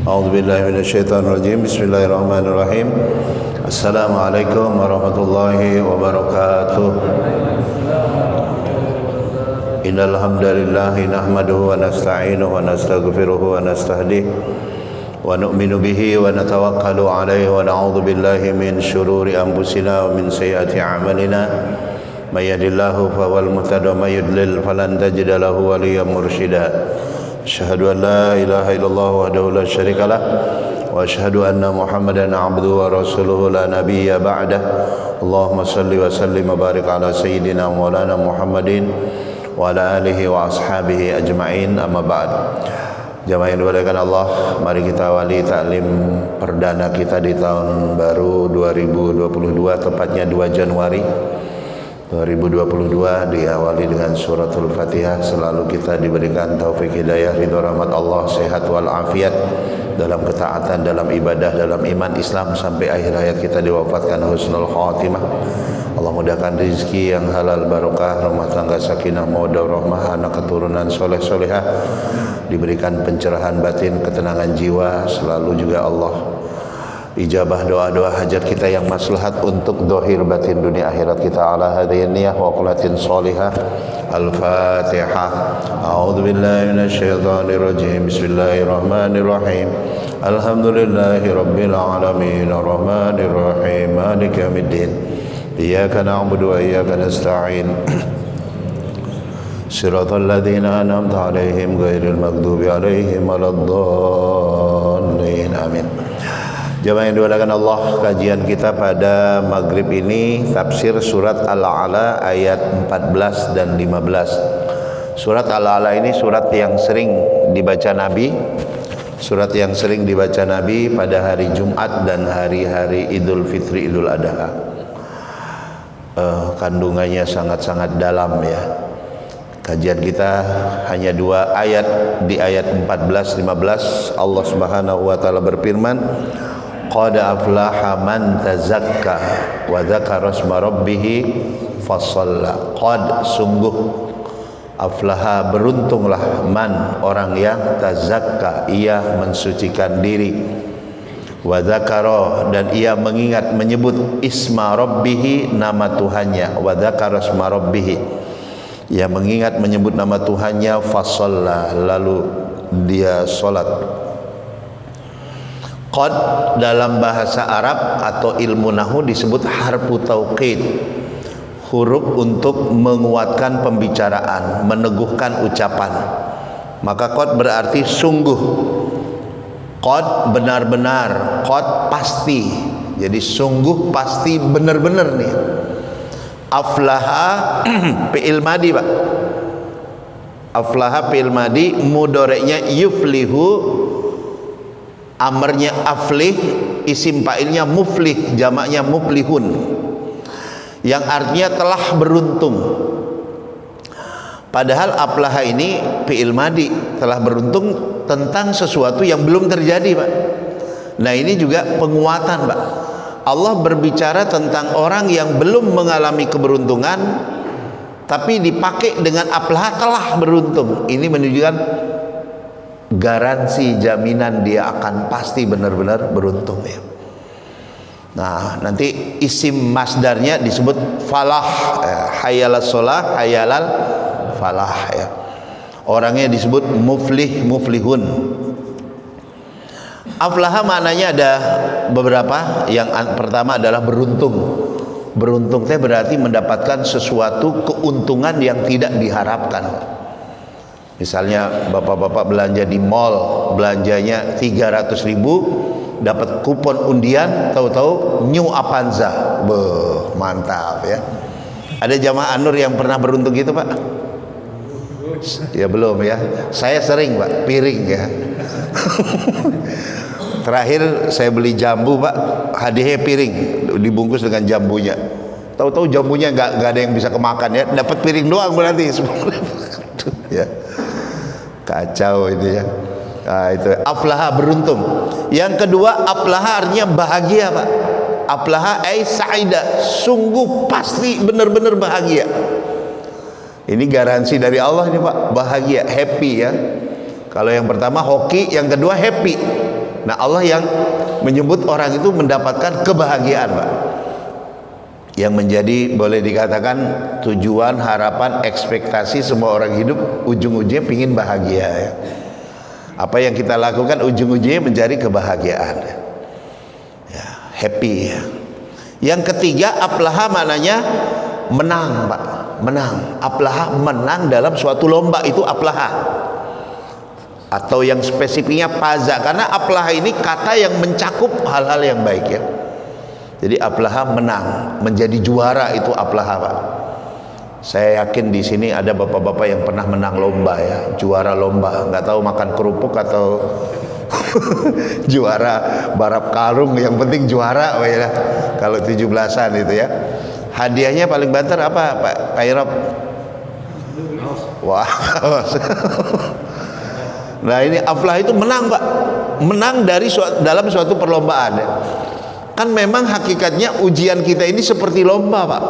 A'udzu billahi minasyaitonir rajim. Bismillahirrahmanirrahim. Assalamualaikum warahmatullahi wabarakatuh. Innal hamdalillah nahmaduhu wa nasta'inuhu wa nastaghfiruhu wa nastahdihi wa nu'minu bihi wa natawakkalu alaihi wa na'udzu billahi min syururi anfusina wa min sayyiati a'malina. May yahdihillahu fahuwal muhtadi wa may yudlil falan tajida lahu waliyyan mursyida. Asyhadu an la ilaha illallah wahdahu la syarikalah wa asyhadu anna Muhammadan abduhu wa rasuluhu la nabiyya ba'dah. Allahumma salli wa sallim wa barik ala sayyidina maulana Muhammadin wa ala alihi wa ashabihi ajma'in, amma ba'd. Jamaah yang dimuliakan Allah, mari kita awali taklim perdana kita di tahun baru 2022, tepatnya 2 Januari 2022, diawali dengan suratul Fatihah. Selalu kita diberikan taufik hidayah, ridho rahmat Allah, sehat wal afiat dalam ketaatan, dalam ibadah, dalam iman Islam sampai akhir hayat kita diwafatkan husnul khatimah. Allah mudahkan rezeki yang halal barokah, rumah tangga sakinah mawaddah rahmah, anak keturunan soleh solehah, diberikan pencerahan batin, ketenangan jiwa. Selalu juga Allah ijabah doa-doa hajat kita yang maslahat untuk dohir batin dunia akhirat kita. Ala hadhihi niyah wa qulatin sholihah. Al-Fatihah. A'udzu billahi minasyaitonir rajim. Bismillahirrahmanirrahim. Alhamdulillahi rabbil alamin arrahmanir rahim maliki yaumiddin. Iyyaka na'budu wa iyyaka nasta'in. Shiratal ladzina an'amta 'alaihim ghairil maghdubi 'alaihim waladdallin. Amin. Jamaah yang dimuliakan Allah, kajian kita pada maghrib ini tafsir surat Al-A'la ayat 14 dan 15. Surat Al-A'la ini surat yang sering dibaca Nabi, surat yang sering dibaca Nabi pada hari Jumat dan hari-hari Idul Fitri, Idul Adha. Kandungannya sangat-sangat dalam ya. Kajian kita hanya 2 ayat. Di ayat 14-15 Allah Subhanahu wa taala berfirman, qad aflaha man tazakka wa dzakara isma rabbih fasalla. Qad, sungguh, aflaha, beruntunglah, man, orang yang tazakka, ia mensucikan diri, wa dzakara, dan ia mengingat, menyebut, isma rabbih, nama Tuhannya, wa dzakara isma rabbih, ia mengingat, menyebut nama Tuhannya, fasalla, lalu dia salat. Qad dalam bahasa Arab atau ilmu nahwu disebut harfu tauqid, huruf untuk menguatkan pembicaraan, meneguhkan ucapan. Maka qad berarti sungguh, qad benar-benar, qad pasti. Jadi sungguh, pasti, benar-benar nih. Aflaha fi'il madi, Pak. Aflaha fi'il madi, mudhari'nya yuflihu, amarnya aflih, isim fa'ilnya muflih, jamaknya muflihun, yang artinya telah beruntung. Padahal aflaha ini fi'il madi, telah beruntung tentang sesuatu yang belum terjadi, Pak. Nah, ini juga penguatan, Pak. Allah berbicara tentang orang yang belum mengalami keberuntungan, tapi dipakai dengan aflaha, telah beruntung. Ini menunjukkan garansi, jaminan dia akan pasti benar-benar beruntung ya. Nah, nanti isim masdarnya disebut falah, hayalal sholah, hayalal falah ya. Orangnya disebut muflih, muflihun. Aflaha maknanya ada beberapa. Yang pertama adalah beruntung. Beruntung itu berarti mendapatkan sesuatu keuntungan yang tidak diharapkan. Misalnya bapak-bapak belanja di mall, belanjanya 300.000, dapat kupon undian, tahu-tahu New Avanza. Beuh, mantap ya. Ada jamaah An-Nur yang pernah beruntung gitu, Pak? Ya belum ya. Saya sering, Pak, piring ya. Terakhir saya beli jambu, Pak, hadiahnya piring dibungkus dengan jambunya. Tahu-tahu jambunya nggak ada yang bisa kemakan ya. Dapat piring doang berarti. Ya. Kacau ini ya. Nah, itu aflaha, beruntung. Yang kedua, aflaha artinya bahagia, Pak. Aflaha ay sa'ida, sungguh pasti benar-benar bahagia. Ini garansi dari Allah ini, Pak, bahagia, happy ya. Kalau yang pertama hoki, yang kedua happy. Nah, Allah yang menyebut orang itu mendapatkan kebahagiaan, Pak. Yang menjadi boleh dikatakan tujuan, harapan, ekspektasi semua orang hidup ujung-ujungnya pingin bahagia ya. Apa yang kita lakukan ujung-ujungnya mencari kebahagiaan ya, happy ya. Yang ketiga, aflaha maknanya menang, Pak. Menang. Aflaha menang dalam suatu lomba, itu aflaha. Atau yang spesifiknya faza, karena aflaha ini kata yang mencakup hal-hal yang baik ya. Jadi aflaha menang, menjadi juara, itu aflaha, Pak. Saya yakin di sini ada bapak-bapak yang pernah menang lomba ya, juara lomba, nggak tahu makan kerupuk atau juara balap karung, yang penting juara ya. Kalau 17-an itu ya. Hadiahnya paling banter apa, Pak Irop? Wah. Nah, ini aflah itu menang, Pak. Menang dalam suatu perlombaan ya. Kan memang hakikatnya ujian kita ini seperti lomba, Pak.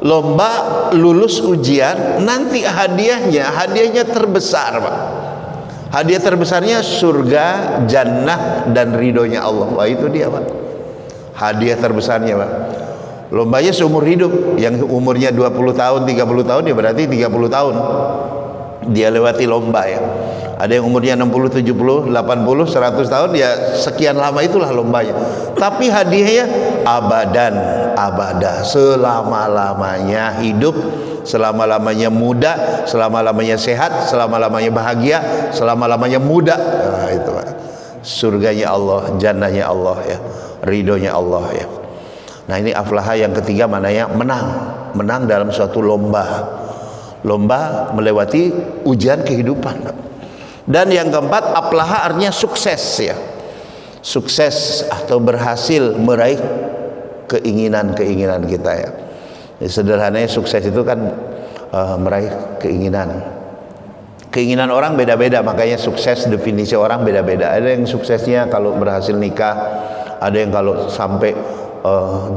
Lomba lulus ujian, nanti hadiahnya terbesar, Pak. Hadiah terbesarnya surga, jannah, dan ridhonya Allah. Wah, itu dia, Pak. Hadiah terbesarnya, Pak. Lombanya seumur hidup. Yang umurnya 20 tahun, 30 tahun ya berarti 30 tahun dia lewati lomba ya. Ada yang umurnya 60, 70, 80, 100 tahun ya, sekian lama itulah lombanya. Tapi hadiahnya abadan, abada, selama-lamanya hidup, selama-lamanya muda, selama-lamanya sehat, selama-lamanya bahagia, selama-lamanya muda. Nah, itu Pak. Surganya Allah, jannahnya Allah ya, ridhonya Allah ya. Nah, ini aflaha yang ketiga maknanya menang. Menang dalam suatu lomba. Lomba melewati ujian kehidupan. Dan yang keempat, aflaha artinya sukses ya. Sukses atau berhasil meraih keinginan-keinginan kita ya. Sederhananya sukses itu kan meraih keinginan. Keinginan orang beda-beda, makanya sukses definisi orang beda-beda. Ada yang suksesnya kalau berhasil nikah, ada yang kalau sampai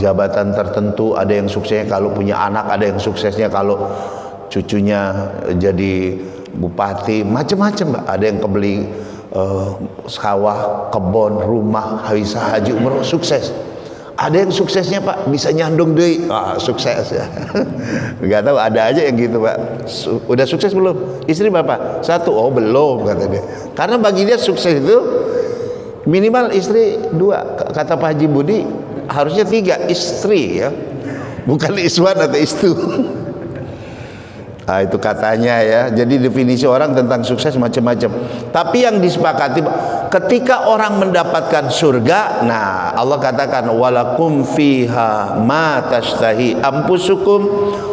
jabatan tertentu, ada yang suksesnya kalau punya anak, ada yang suksesnya kalau cucunya jadi bupati, macam-macam. Ada yang kebeli sawah, kebun, rumah, bisa haji umroh, sukses. Ada yang suksesnya, Pak, bisa nyandung duit, sukses ya. Nggak tahu, ada aja yang gitu, Pak. Udah sukses belum? Istri berapa? 1. Oh, belum, kata dia. Karena bagi dia sukses itu minimal istri 2. Kata Pak Haji Budi harusnya 3 istri ya, bukan iswan atau istu. Nah, itu katanya ya. Jadi definisi orang tentang sukses macam-macam. Tapi yang disepakati ketika orang mendapatkan surga, nah Allah katakan walakum fiha ma tashtahi anfusukum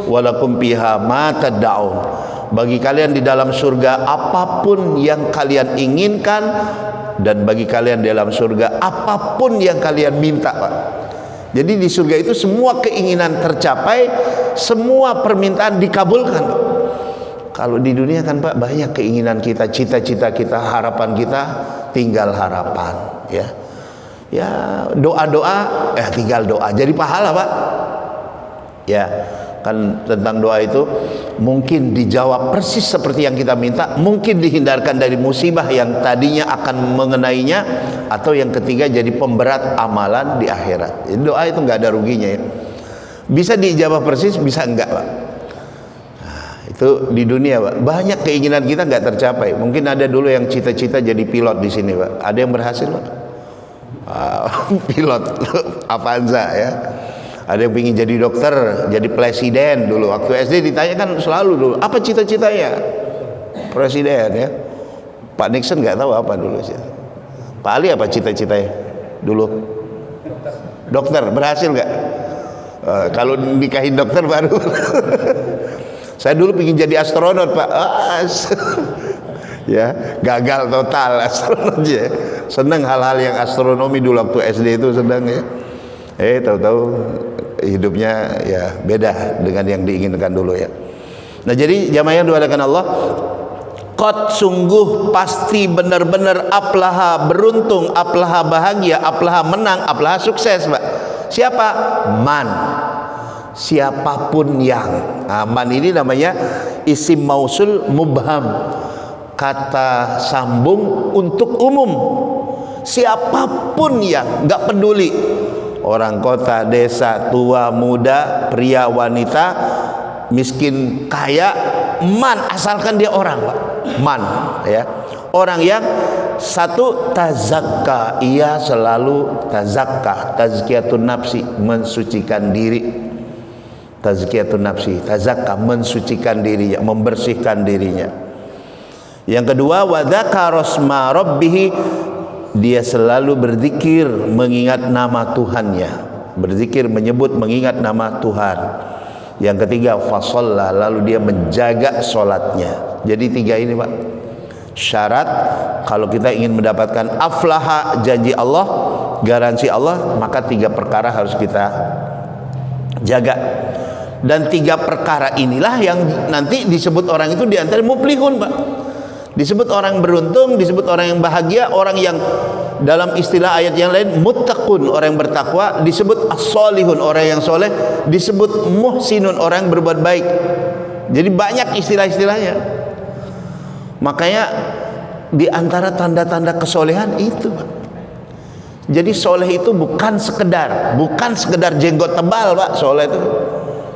walakum fiha ma tad'un. Bagi kalian di dalam surga apapun yang kalian inginkan, dan bagi kalian di dalam surga apapun yang kalian minta, Pak. Jadi di surga itu semua keinginan tercapai, semua permintaan dikabulkan. Kalau di dunia kan, Pak, banyak keinginan kita, cita-cita kita, harapan kita, tinggal harapan ya. Ya, doa-doa tinggal doa. Jadi pahala, Pak. Ya, kan tentang doa itu mungkin dijawab persis seperti yang kita minta, mungkin dihindarkan dari musibah yang tadinya akan mengenainya, atau yang ketiga jadi pemberat amalan di akhirat. Jadi doa itu nggak ada ruginya ya. Bisa dijawab persis, bisa enggak, Pak. Nah, itu di dunia, Pak. Banyak keinginan kita nggak tercapai. Mungkin ada dulu yang cita-cita jadi pilot di sini, Pak. Ada yang berhasil, Pak. Pilot Avanza ya. Ada yang ingin jadi dokter, jadi presiden dulu. Waktu SD ditanya kan selalu dulu, apa cita-citanya? Presiden ya. Pak Nixon nggak tahu apa dulu sih. Pak Ali apa cita-citanya dulu? Dokter. Berhasil nggak? Kalau nikahin dokter baru. Saya dulu ingin jadi astronot, Pak. Ya, gagal total astronot ya. Senang hal-hal yang astronomi dulu waktu SD itu, senang ya. Tahu-tahu hidupnya ya beda dengan yang diinginkan dulu ya. Nah, jadi jamaah yang dimuliakan Allah, qad sungguh pasti benar-benar aflaha beruntung, aflaha bahagia, aflaha menang, aflaha sukses, Pak. Siapa? Man. Siapapun yang. Nah, man ini namanya isim mausul mubham. Kata sambung untuk umum. siapapun yang, nggak peduli orang kota, desa, tua, muda, pria, wanita, miskin, kaya, asalkan dia orang, Pak. Ya. Orang yang satu tazakka, ia selalu tazakka, tazkiyatun nafsi, mensucikan diri. Tazkiyatun nafsi, tazakka, mensucikan dirinya, membersihkan dirinya. Yang kedua, wa dzakara asma rabbih, dia selalu berzikir mengingat nama Tuhannya, berzikir menyebut mengingat nama Tuhan. Yang ketiga, fasalla, lalu dia menjaga sholatnya. Jadi tiga ini, Pak, syarat kalau kita ingin mendapatkan aflaha, janji Allah, garansi Allah, maka tiga perkara harus kita jaga. Dan tiga perkara inilah yang nanti disebut orang itu diantara muflihun, Pak. Disebut orang beruntung, disebut orang yang bahagia, orang yang dalam istilah ayat yang lain muttaqun, orang yang bertakwa, disebut as-solihun, orang yang soleh, disebut muhsinun, orang yang berbuat baik. Jadi banyak istilah-istilahnya. Makanya di antara tanda-tanda kesolehan itu, Pak. Jadi soleh itu bukan sekedar jenggot tebal, Pak. Soleh itu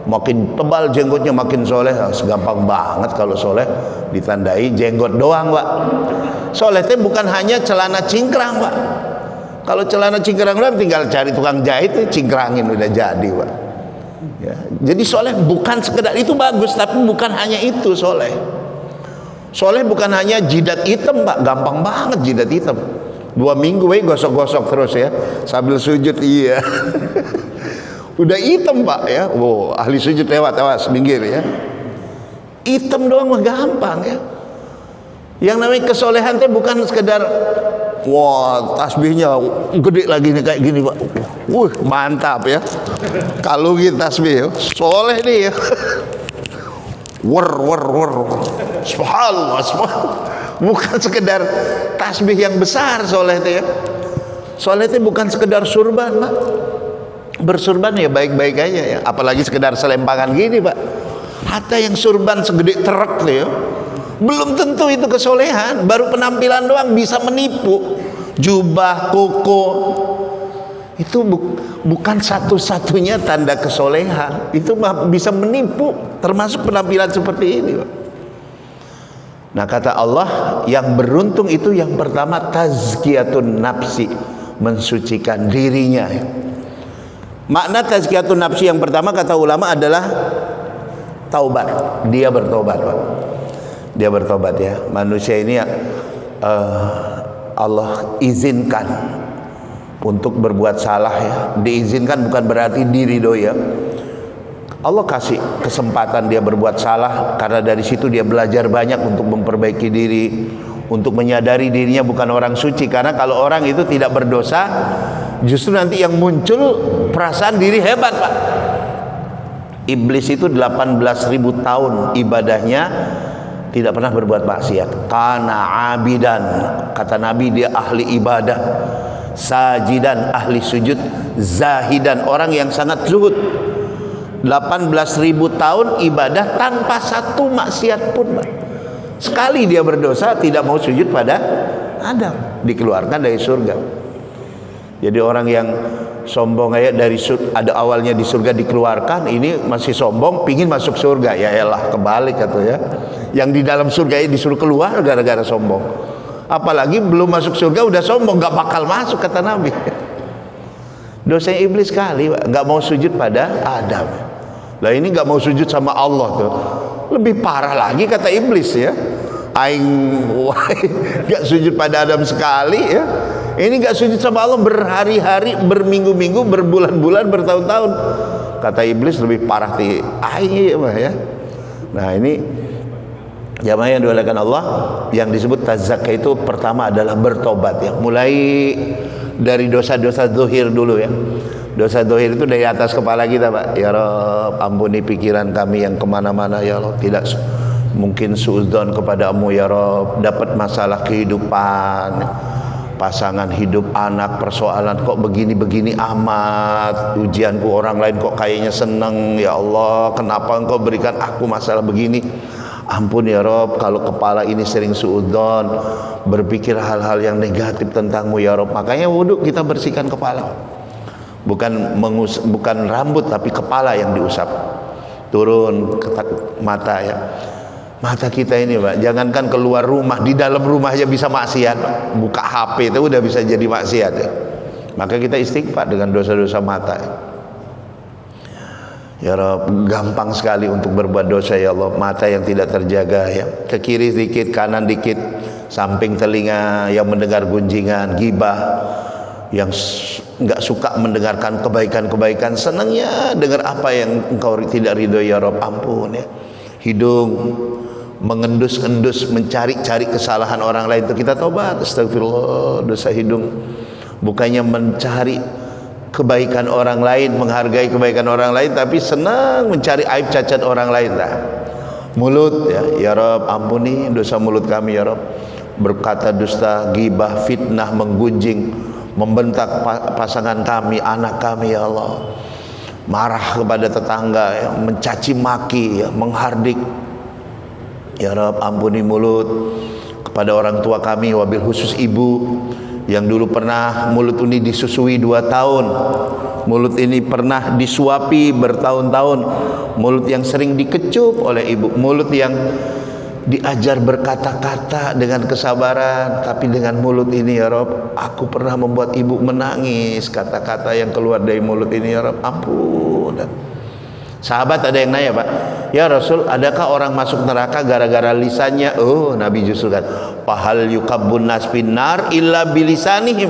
makin tebal jenggotnya makin soleh. Segampang banget kalau soleh ditandai jenggot doang, Pak. Soleh itu bukan hanya celana cingkrang, Pak. Kalau celana cingkrang doang tinggal cari tukang jahit, cingkrangin udah jadi, Pak. Ya. Jadi soleh bukan sekedar itu, bagus, tapi bukan hanya itu soleh. Soleh bukan hanya jidat hitam, Pak. Gampang banget jidat hitam. 2 minggu gosok-gosok terus ya, sambil sujud, iya. Udah hitam, Pak, ya. Wow, ahli sujud lewat, awas minggir ya. Hitam doang mah gampang ya. Yang namanya kesolehan itu bukan sekedar wah tasbihnya gede lagi nih kayak gini, Pak. Mantap ya. Kalau kita tasbih, soleh nih ya. Subhanallah. Bukan sekedar tasbih yang besar soleh itu ya. Soleh itu bukan sekedar surban, Pak. Bersurban ya baik-baik aja ya. Apalagi sekedar selempangan gini, Pak. Hatta yang surban segede truk tuh ya, belum tentu itu kesolehan. Baru penampilan doang bisa menipu. Jubah, koko, itu bukan satu-satunya tanda kesolehan. Itu bisa menipu, termasuk penampilan seperti ini, Pak. Nah, kata Allah, yang beruntung itu yang pertama tazkiyatun nafsi, mensucikan dirinya. Makna tazkiyatun nafsi yang pertama kata ulama adalah taubat. Dia bertobat, Pak. Dia bertobat ya. Manusia ini Allah izinkan untuk berbuat salah ya. Diizinkan bukan berarti diri doi ya. Allah kasih kesempatan dia berbuat salah, karena dari situ dia belajar banyak untuk memperbaiki diri, untuk menyadari dirinya bukan orang suci. Karena kalau orang itu tidak berdosa, justru nanti yang muncul perasaan diri hebat, Pak. Iblis itu 18.000 tahun ibadahnya tidak pernah berbuat maksiat. Kana abidan, kata Nabi, dia ahli ibadah. Sajidan, ahli sujud. Zahidan, orang yang sangat zuhud. 18.000 tahun ibadah tanpa satu maksiat pun, Pak. Sekali dia berdosa tidak mau sujud pada Adam, dikeluarkan dari surga. Jadi orang yang sombong kayak dari ada awalnya di surga dikeluarkan, ini masih sombong pingin masuk surga, ya elah kebalik atau ya. Yang di dalam surga ini disuruh keluar gara-gara sombong. Apalagi belum masuk surga udah sombong, nggak bakal masuk kata Nabi. Dosanya iblis sekali, Pak. Nggak mau sujud pada Adam. Lah ini nggak mau sujud sama Allah tuh, lebih parah lagi kata iblis ya. Aing nggak sujud pada Adam sekali ya. Ini nggak sujud sama Allah berhari-hari, berminggu-minggu, berbulan-bulan, bertahun-tahun. Kata iblis lebih parah di aing ya. Nah ini jamaah yang dimuliakan Allah, yang disebut tazakka itu pertama adalah bertobat ya. Mulai dari dosa-dosa zahir dulu ya. Dosa zahir itu dari atas kepala kita, Pak. Ya Rabb, ampuni pikiran kami yang kemana-mana ya Allah. Tidak mungkin suudzon kepadamu ya Rabb. Dapat masalah kehidupan, pasangan hidup, anak, persoalan kok begini-begini amat. Ujianku orang lain kok kayaknya seneng. Ya Allah, kenapa engkau berikan aku masalah begini? Ampun ya Rob, kalau kepala ini sering suudzon, berpikir hal-hal yang negatif tentangmu ya Rob. Makanya wudhu kita bersihkan kepala, bukan rambut tapi kepala yang diusap, turun ke mata ya. Mata kita ini Pak, jangankan keluar rumah, di dalam rumah aja bisa maksiat Pak. Buka HP itu udah bisa jadi maksiat ya. Maka kita istighfar dengan dosa-dosa mata ya. Ya Rabb, gampang sekali untuk berbuat dosa ya Allah. Mata yang tidak terjaga ya, ke kiri dikit, kanan dikit, samping telinga yang mendengar gunjingan, gibah, yang nggak suka mendengarkan kebaikan-kebaikan, senangnya dengar apa yang engkau tidak ridho ya Rabb. Ampun ya. Hidung mengendus-endus, mencari-cari kesalahan orang lain, itu kita tobat. Astagfirullah, dosa hidung. Bukannya mencari kebaikan orang lain, menghargai kebaikan orang lain, tapi senang mencari aib cacat orang lain lah. Mulut ya Rabb, ampuni dosa mulut kami ya Rabb. Berkata dusta, gibah, fitnah, menggunjing, membentak pasangan kami, anak kami ya Allah. Marah kepada tetangga ya, mencaci maki ya, menghardik. Ya Rabb, ampuni mulut kepada orang tua kami, wabil khusus ibu yang dulu pernah mulut ini disusui 2 tahun, mulut ini pernah disuapi bertahun-tahun, mulut yang sering dikecup oleh ibu, mulut yang diajar berkata-kata dengan kesabaran, tapi dengan mulut ini ya Rabb, aku pernah membuat ibu menangis. Kata-kata yang keluar dari mulut ini ya Rabb, ampun. Sahabat ada yang nanya, Pak, ya Rasul, adakah orang masuk neraka gara-gara lisannya? Oh, Nabi justru kan, fahal yukabbun nas finnar illa bilisanihim.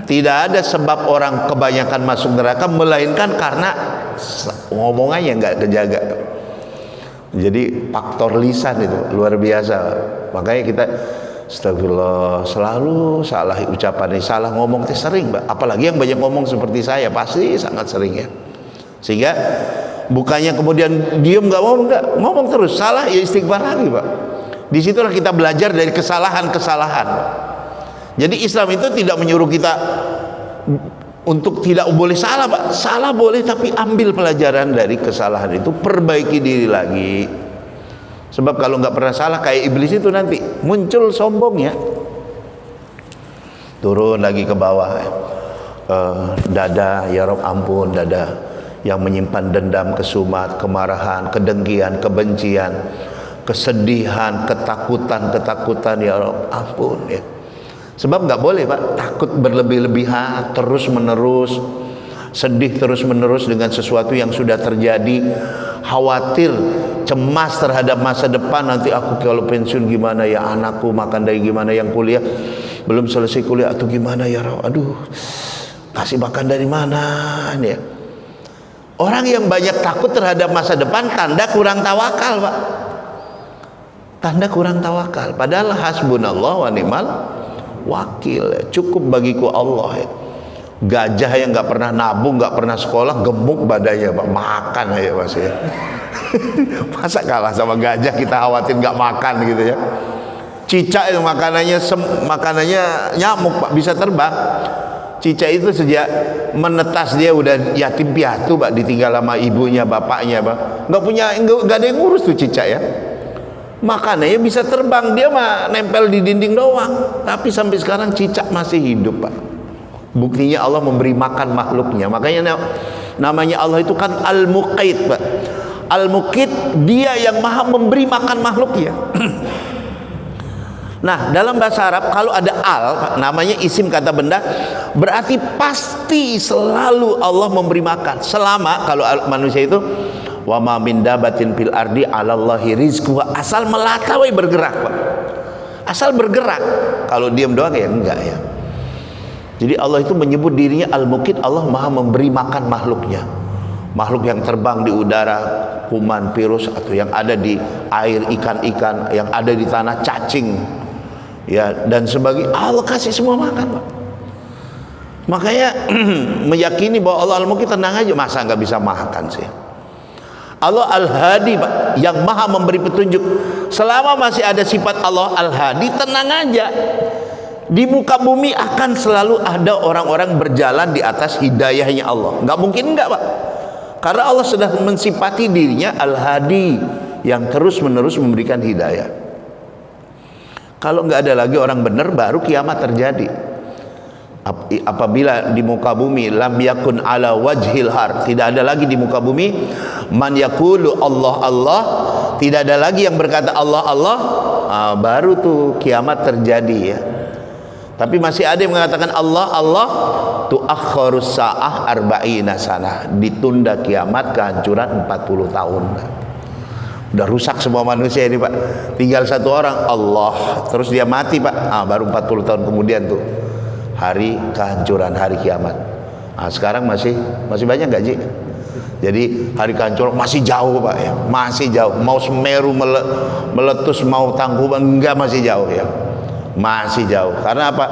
Tidak ada sebab orang kebanyakan masuk neraka melainkan karena ngomongannya nggak kejaga. Jadi faktor lisan itu luar biasa. Makanya kita astagfirullah, selalu salah ucapan, salah ngomong itu sering, Pak. Apalagi yang banyak ngomong seperti saya, pasti sangat sering ya. Sehingga bukannya kemudian diem nggak ngomong terus, salah ya istighfar lagi Pak. Disitulah kita belajar dari kesalahan-kesalahan. Jadi Islam itu tidak menyuruh kita untuk tidak boleh salah Pak. Salah boleh, tapi ambil pelajaran dari kesalahan itu, perbaiki diri lagi. Sebab kalau nggak pernah salah kayak iblis itu nanti muncul sombongnya, turun lagi ke bawah. Dada ya Rabb, ampun dada yang menyimpan dendam, kesumat, kemarahan, kedengkian, kebencian, kesedihan, ketakutan ya Rabb, ampun ya. Sebab nggak boleh Pak, takut berlebih-lebihan, terus menerus sedih terus menerus dengan sesuatu yang sudah terjadi, khawatir, cemas terhadap masa depan. Nanti aku kalau pensiun gimana ya, anakku makan dari gimana, yang kuliah belum selesai kuliah atau gimana ya Rabb, aduh kasih makan dari mana nih ya. Orang yang banyak takut terhadap masa depan tanda kurang tawakal Pak, tanda kurang tawakal. Padahal hasbunallah wa ni'mal wakil, cukup bagiku Allah ya. Gajah yang nggak pernah nabung, nggak pernah sekolah, gemuk badannya Pak, makan aja Mas ya. Masa kalah sama gajah kita khawatir nggak makan gitu ya. Cicak yang makanannya nyamuk Pak, bisa terbang. Cicak itu sejak menetas dia udah yatim piatu Pak, ditinggal sama ibunya, bapaknya Pak. Nggak ada yang ngurus tuh cicak ya. Makanannya bisa terbang, dia mah nempel di dinding doang. Tapi sampai sekarang cicak masih hidup Pak. Buktinya Allah memberi makan makhluknya. Makanya namanya Allah itu kan Al-Muqit Pak. Al-Muqit, dia yang maha memberi makan makhluknya. Nah, dalam bahasa Arab kalau ada al, namanya isim kata benda, berarti pasti selalu Allah memberi makan. Selama kalau manusia itu wa ma min dabatin fil ardi 'alallahi rizquha, asal melatawai bergerak, Pak. Asal bergerak. Kalau diam doang ya enggak ya. Jadi Allah itu menyebut dirinya Al-Muqit, Allah maha memberi makan makhluknya. Makhluk yang terbang di udara, kuman, virus, atau yang ada di air, ikan-ikan, yang ada di tanah, cacing ya, dan sebagainya, Allah kasih semua makan Pak. Makanya meyakini bahwa Allah Al-Muqit, tenang aja, masa nggak bisa makan sih. Allah Al-Hadi Pak, yang maha memberi petunjuk. Selama masih ada sifat Allah Al-Hadi, tenang aja, di muka bumi akan selalu ada orang-orang berjalan di atas hidayahnya Allah. Nggak mungkin enggak Pak, karena Allah sudah mensifati dirinya Al-Hadi, yang terus-menerus memberikan hidayah. Kalau nggak ada lagi orang benar, baru kiamat terjadi. Apabila di muka bumi lam yakun ala wajhil har, tidak ada lagi di muka bumi man yaqulu Allah Allah, tidak ada lagi yang berkata Allah Allah, baru tuh kiamat terjadi ya. Tapi masih ada yang mengatakan Allah Allah, tu'akhkharus sa'ah arba'ina sanah, ditunda kiamat kehancuran 40 tahun. Udah rusak semua manusia ini Pak, tinggal satu orang Allah, terus dia mati Pak, baru 40 tahun kemudian tuh hari kehancuran, hari kiamat. Sekarang masih banyak nggak Ji? Jadi hari kehancuran masih jauh Pak ya, masih jauh. Mau Semeru meletus, mau Tangkuban, enggak, masih jauh ya, masih jauh. Karena apa?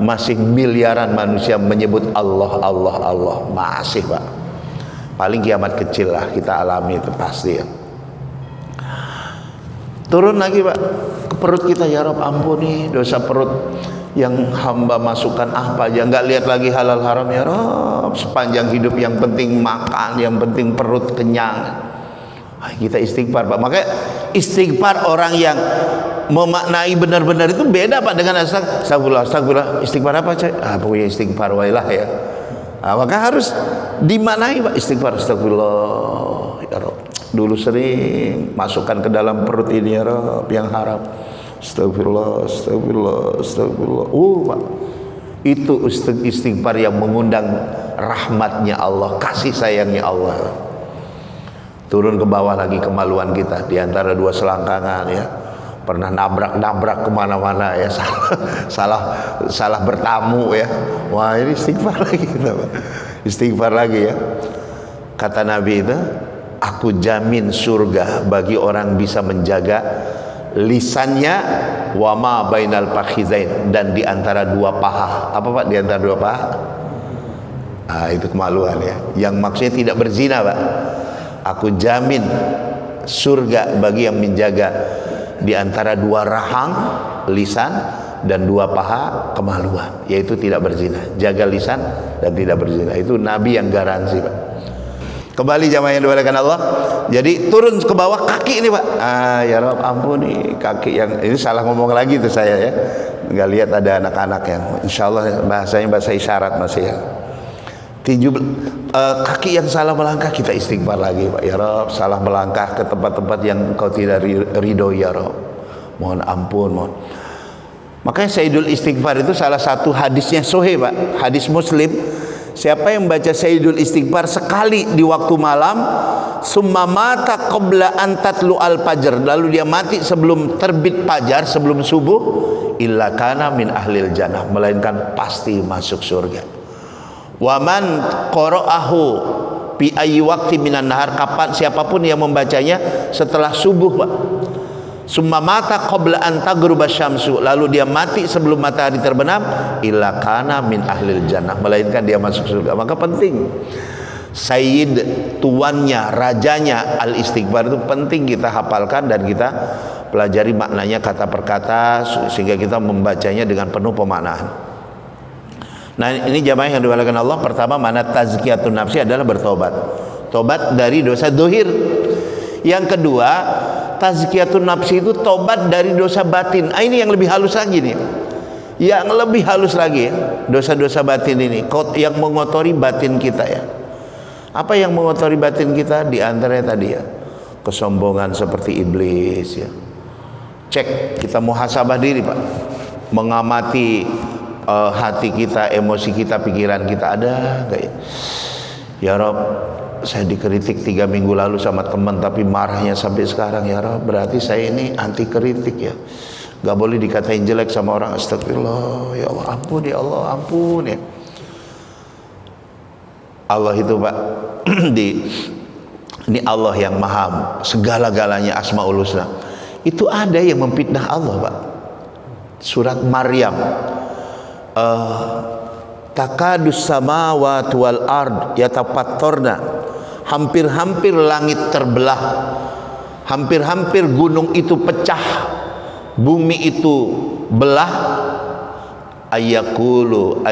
Masih miliaran manusia menyebut Allah Allah Allah, masih Pak. Paling kiamat kecil lah kita alami itu pasti ya. Turun lagi Pak ke perut kita, ya Rob ampuni dosa perut yang hamba masukkan apa aja, nggak lihat lagi halal haram ya Rob, sepanjang hidup yang penting makan, yang penting perut kenyang. Kita istighfar Pak. Makanya istighfar orang yang memaknai benar-benar itu beda Pak dengan astagfirullah. Astagfirullah istighfar apa cek? Pokoknya istighfar wailah ya. Maka harus dimaknai Pak, istighfar astagfirullah ya Rob, dulu sering masukkan ke dalam perut ini ya Rob yang haram. Astagfirullah, astagfirullah, astagfirullah. Pak, itu istighfar yang mengundang rahmatnya Allah, kasih sayangnya Allah. Turun ke bawah lagi kemaluan kita di antara dua selangkangan ya. Pernah nabrak kemana-mana ya, salah bertamu ya. Wah ini istighfar lagi kita Pak. Istighfar lagi ya. Kata Nabi itu, aku jamin surga bagi orang bisa menjaga lisannya wama bainal fakhizain, dan di antara dua paha. Apa Pak di antara dua paha? Itu kemaluan ya. Yang maksudnya tidak berzina Pak. Aku jamin surga bagi yang menjaga di antara dua rahang lisan dan dua paha kemaluan, yaitu tidak berzina. Jaga lisan dan tidak berzina. Itu Nabi yang garansi Pak. Kembali jamaah yang dimuliakan Allah. Jadi turun ke bawah kaki ini Pak. Ya Rob ampuni kaki yang ini, salah ngomong lagi tuh saya ya. Nggak lihat ada anak-anak yang insya Allah bahasanya bahasa isyarat masih ya. Kaki yang salah melangkah kita istighfar lagi Pak. Ya Rob, salah melangkah ke tempat-tempat yang Engkau tidak ridho ya Rob. Mohon ampun, mohon. Makanya Sayyidul Istighfar itu salah satu hadisnya sahih Pak, hadis Muslim. Siapa yang baca Sayyidul Istighfar sekali di waktu malam, summa mata qabla an tatlu al fajr, lalu dia mati sebelum terbit fajar, sebelum subuh, illa kana min ahlil jannah, melainkan pasti masuk surga. Wa man qara'ahu bi ayyi waqti minan nahar, kapan siapapun yang membacanya setelah subuh Pak. Summa mata qabla an taghruba syamsu, lalu dia mati sebelum matahari terbenam, illa kana min ahlil jannah, melainkan dia masuk surga. Maka penting sayyid, tuannya, rajanya al istighfar itu penting kita hafalkan dan kita pelajari maknanya kata per kata sehingga kita membacanya dengan penuh pemaknaan. Nah ini jamaah yang dimuliakan Allah, pertama mana tazkiyatun nafsi adalah bertobat, tobat dari dosa dohir. Yang kedua, tazkiyatun nafsi itu tobat dari dosa batin. Ini yang lebih halus lagi nih, yang lebih halus lagi ya, dosa-dosa batin ini yang mengotori batin kita ya. Apa yang mengotori batin kita? Di antaranya tadi ya, kesombongan seperti iblis ya. Cek, kita muhasabah diri Pak, mengamati hati kita, emosi kita, pikiran kita, ada nggak ya? Ya Rob, saya dikritik 3 minggu lalu sama teman tapi marahnya sampai sekarang. Ya Rob, berarti saya ini anti kritik ya, nggak boleh dikatain jelek sama orang. Astagfirullah, ya Allah ampun, ya Allah ampun ya. Allah itu Pak ini Allah yang maha segala-galanya, asmaul husna. Itu ada yang memfitnah Allah Pak. Surat Maryam, takadus samawati wal ard yatafattarna, hampir-hampir langit terbelah, hampir-hampir gunung itu pecah, bumi itu belah. Ayakulu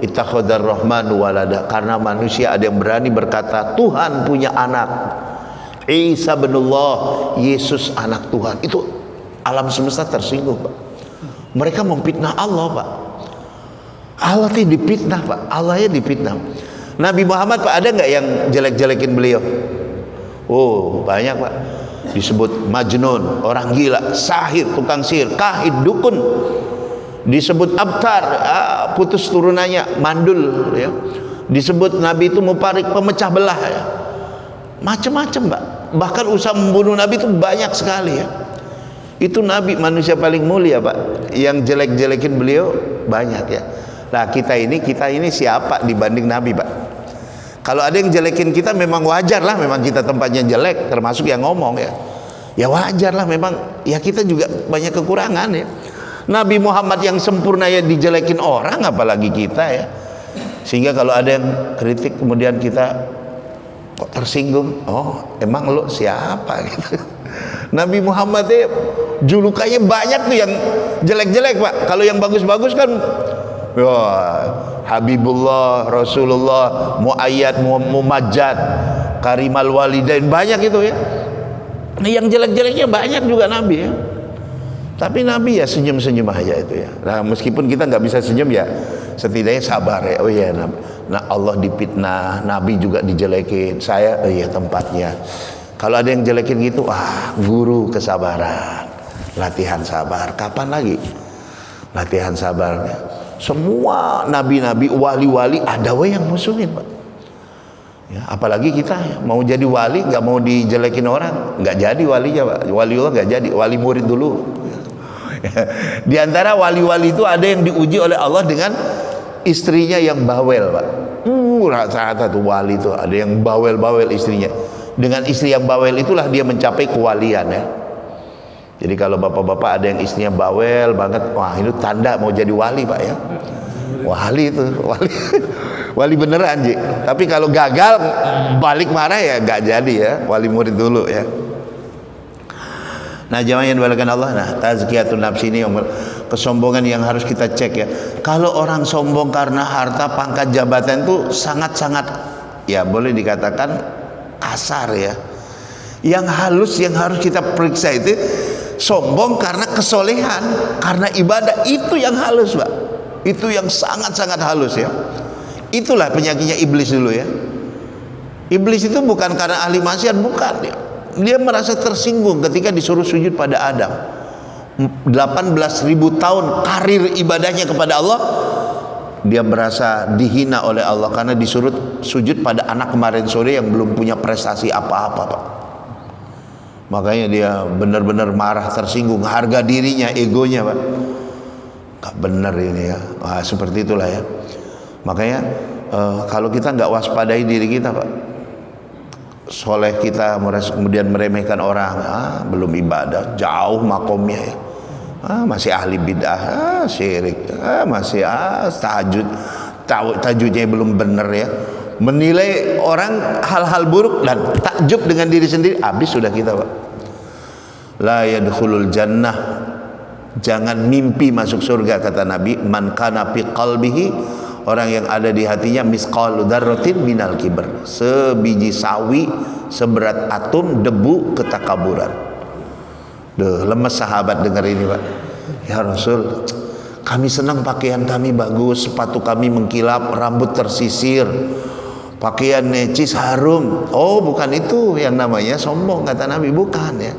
ittakhadar rahmanu walada, karena manusia ada yang berani berkata Tuhan punya anak. Isa binullah, Yesus anak Tuhan. Itu alam semesta tersinggung, Pak. Mereka memfitnah Allah, Pak. Allah itu dipitnah, Pak. Allahnya dipitnah. Nabi Muhammad, Pak, ada nggak yang jelek-jelekin beliau? Oh, banyak, Pak. Disebut majnun, orang gila, sahir, tukang sihir, kahin, dukun. Disebut abtar, putus turunannya, mandul, ya. Disebut Nabi itu muparik, pemecah belah, ya. Macam-macam, Pak. Bahkan usaha membunuh Nabi itu banyak sekali, ya. Itu Nabi manusia paling mulia, Pak. Yang jelek-jelekin beliau banyak, ya. Nah, kita ini siapa dibanding Nabi, Pak? Kalau ada yang jelekin kita memang wajar lah, memang kita tempatnya jelek, termasuk yang ngomong, ya. Ya wajar lah, memang ya kita juga banyak kekurangan, ya. Nabi Muhammad yang sempurna ya dijelekin orang, apalagi kita, ya. Sehingga kalau ada yang kritik kemudian kita kok tersinggung, oh emang lo siapa gitu. Nabi Muhammad julukannya banyak tuh yang jelek-jelek, Pak. Kalau yang bagus-bagus kan wah, Habibullah, Rasulullah, Muayyad, Mumajjad, Karimal Walidain, banyak itu, ya. Nah, yang jelek-jeleknya banyak juga Nabi, ya. Tapi Nabi ya senyum-senyum aja itu, ya. Nah, meskipun kita nggak bisa senyum, ya setidaknya sabar, ya. Oh iya, nah Allah dipitnah, Nabi juga dijelekin, saya oh iya tempatnya. Kalau ada yang jelekin gitu, guru kesabaran, latihan sabar. Kapan lagi latihan sabarnya? Semua nabi-nabi, wali-wali ada yang musuhin, Pak. Ya, apalagi kita mau jadi wali nggak mau dijelekin orang, nggak jadi walinya, Pak. Waliullah nggak jadi, wali murid dulu. Di antara wali-wali itu ada yang diuji oleh Allah dengan istrinya yang bawel, Pak. Rata-rata tuh wali itu ada yang bawel-bawel istrinya. Dengan istri yang bawel itulah dia mencapai kewalian, ya. Jadi kalau bapak-bapak ada yang istrinya bawel banget, wah itu tanda mau jadi wali, Pak, ya. Wali itu, wali beneran, Ji. Tapi kalau gagal balik marah ya nggak jadi, ya. Wali murid dulu, ya. Nah, jamaah yang dimuliakan Allah, nah tazkiyatun nafs ini kesombongan yang harus kita cek, ya. Kalau orang sombong karena harta, pangkat, jabatan itu sangat-sangat, ya boleh dikatakan kasar, ya. Yang halus yang harus kita periksa itu sombong karena kesolehan, karena ibadah, itu yang halus, Pak. Itu yang sangat-sangat halus, ya. Itulah penyakitnya iblis dulu, ya. Iblis itu bukan karena ahli maksiat, bukan, ya. Dia merasa tersinggung ketika disuruh sujud pada Adam. 18.000 tahun karir ibadahnya kepada Allah, dia merasa dihina oleh Allah karena disuruh sujud pada anak kemarin sore yang belum punya prestasi apa-apa, Pak. Makanya dia benar-benar marah, tersinggung, harga dirinya, egonya, Pak. Gak benar ini, ya. Wah, seperti itulah, ya. Makanya kalau kita nggak waspadai diri kita, Pak, soleh kita kemudian meremehkan orang, belum ibadah, jauh makomnya, ya. Masih ahli bid'ah, syirik, masih tahajudnya belum benar, ya. Menilai orang hal-hal buruk dan takjub dengan diri sendiri, habis sudah kita, Pak. La yadkhulul jannah, jangan mimpi masuk surga, kata Nabi, man kana fi qalbihi, orang yang ada di hatinya misqalu dzarratin minal kibr, sebiji sawi seberat atom debu ketakaburan. Lemes sahabat dengar ini, Pak. Ya Rasul, kami senang pakaian kami bagus, sepatu kami mengkilap, rambut tersisir, pakaian necis, harum. Oh, bukan itu yang namanya sombong, kata Nabi, bukan, ya.